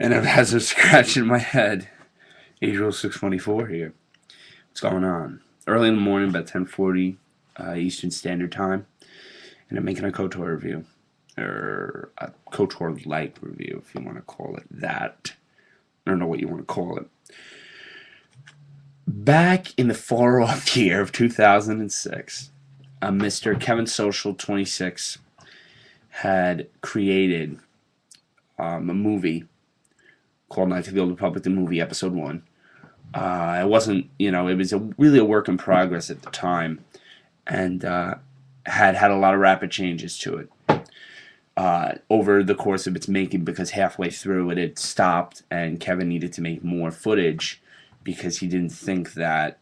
And it has a scratch in my head. April 624 here. What's going on? Early in the morning, about 10:40 Eastern Standard Time, and I'm making a Kotor review, or a Kotor-like review, if you want to call it that. I don't know what you want to call it. Back in the far-off year of 2006, Mr. Kevin Social 26 had created a movie called Knights of the Old Republic, the movie, Episode 1. It wasn't, it was really a work in progress at the time, and had a lot of rapid changes to it over the course of its making, because halfway through it had stopped, and Kevin needed to make more footage because he didn't think that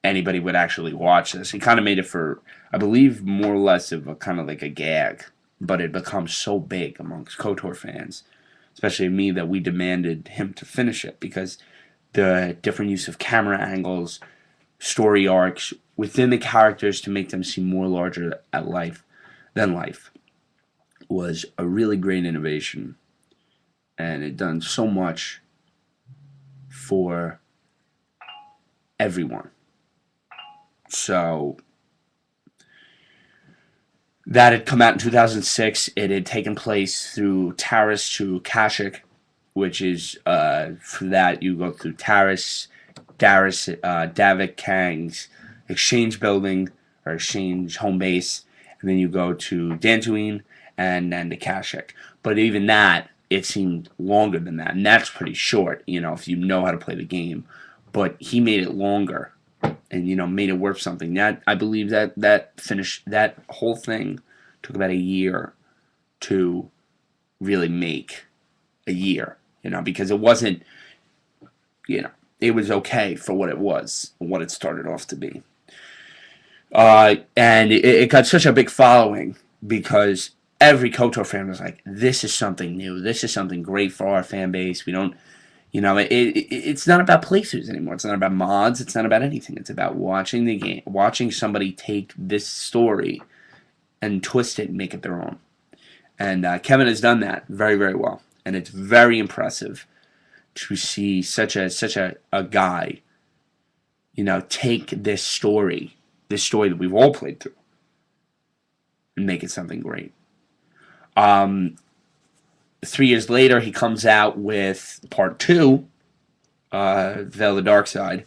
anybody would actually watch this. He kind of made it for, I believe, more or less of a kind of like a gag, but it became so big amongst KOTOR fans, especially me, that we demanded him to finish it, because the different use of camera angles, story arcs within the characters to make them seem more larger than life was a really great innovation, and it done so much for everyone. So that had come out in 2006. It had taken place through Taris to Kashyyyk, which is, for that you go through Taris, Davik Kang's exchange building, or exchange home base, and then you go to Dantooine and then to Kashyyyk. But even that, it seemed longer than that, and that's pretty short, if you know how to play the game. But he made it longer, and made it worth something. That, I believe, that whole thing took about a year to really make. A year, because it wasn't, it was okay for what it was, what it started off to be. And it got such a big following because every KOTOR fan was like, this is something new. This is something great for our fan base. We don't, it's not about playthroughs anymore. It's not about mods. It's not about anything. It's about watching the game, watching somebody take this story and twist it and make it their own. And Kevin has done that very, very well. And it's very impressive to see such a guy, take this story that we've all played through, and make it something great. 3 years later, he comes out with Part 2, Veil of the Dark Side,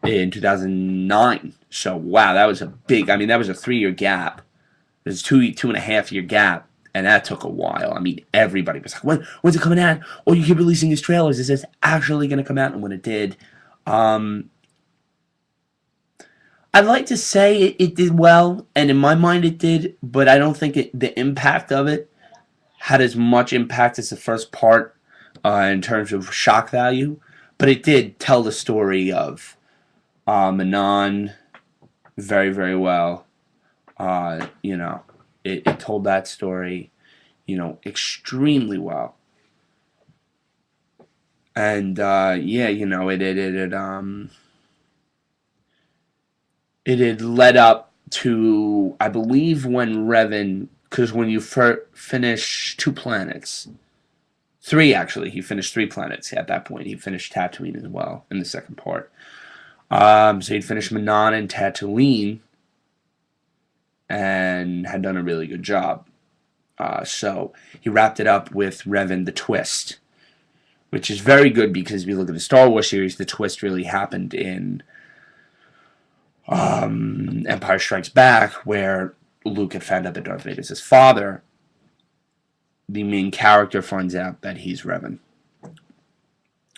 in 2009. So, wow, that was a big, that was a 3-year gap. There's a 2.5 year gap. And that took a while. Everybody was like, when's it coming out? Oh, you keep releasing these trailers. Is this actually going to come out? And when it did, I'd like to say it did well. And in my mind it did. But I don't think the impact of it had as much impact as the first part in terms of shock value. But it did tell the story of Manon very, very well. It told that story, extremely well. And it had led up to, I believe, when Revan, because when you finish 2 planets, 3 actually, he finished 3 planets at that point. He finished Tatooine as well in the second part. So he'd finished Manon and Tatooine, and had done a really good job. So he wrapped it up with Revan the Twist, which is very good, because if you look at the Star Wars series, the twist really happened in Empire Strikes Back, where Luke had found out that Darth Vader's his father. The main character finds out that he's Revan.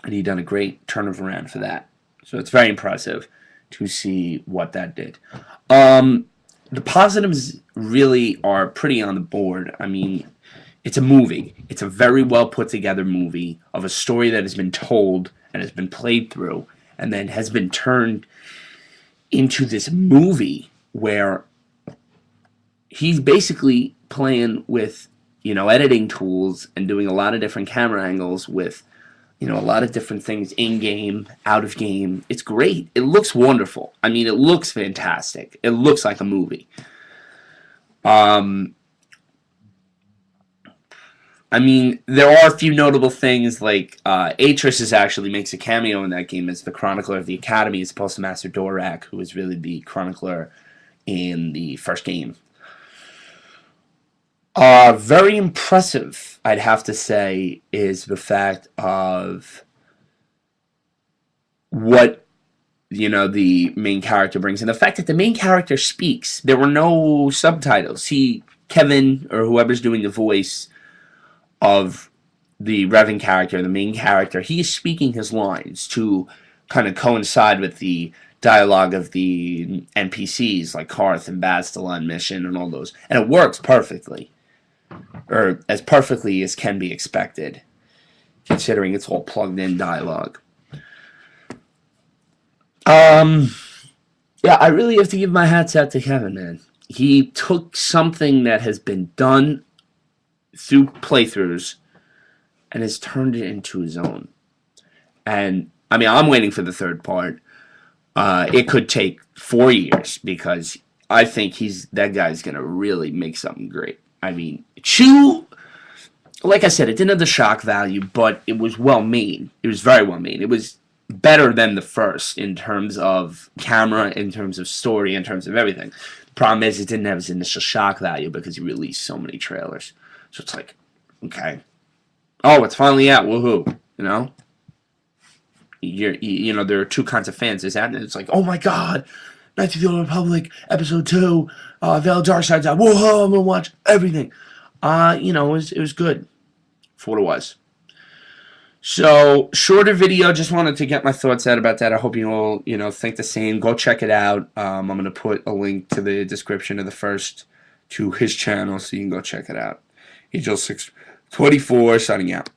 And he'd done a great turnaround for that. So it's very impressive to see what that did. The positives really are pretty on the board. It's a movie. It's a very well put together movie of a story that has been told and has been played through, and then has been turned into this movie where he's basically playing with, editing tools and doing a lot of different camera angles with, a lot of different things in game, out of game. It's great. It looks wonderful. It looks fantastic. It looks like a movie. I mean, there are a few notable things, like Atris actually makes a cameo in that game as the Chronicler of the Academy, as opposed to Master Dorak, who was really the Chronicler in the first game. Very impressive, I'd have to say, is the fact of what the main character brings, and the fact that the main character speaks. There were no subtitles. Kevin, or whoever's doing the voice of the Revan character, the main character, he is speaking his lines to kind of coincide with the dialogue of the NPCs like Karth and Bastila and Mission and all those, and it works perfectly, or as perfectly as can be expected, considering it's all plugged-in dialogue. Yeah, I really have to give my hats out to Kevin, man. He took something that has been done through playthroughs and has turned it into his own. And I mean, I'm waiting for the third part. It could take 4 years because I think that guy's gonna really make something great. I mean, Chew, like I said, it didn't have the shock value, but it was well made. It was very well made. It was better than the first in terms of camera, in terms of story, in terms of everything. The problem is it didn't have its initial shock value because he released so many trailers. So it's like, okay, oh, it's finally out, woohoo, you know? There are two kinds of fans. There's that, and it's like, oh my god, Knights of the Old Republic, Episode 2, Veil of Darkside's out, whoa, I'm gonna watch everything. It was good for what it was. So, shorter video, just wanted to get my thoughts out about that. I hope you all, think the same. Go check it out. I'm going to put a link to the description of the first to his channel so you can go check it out. Angel624 signing out.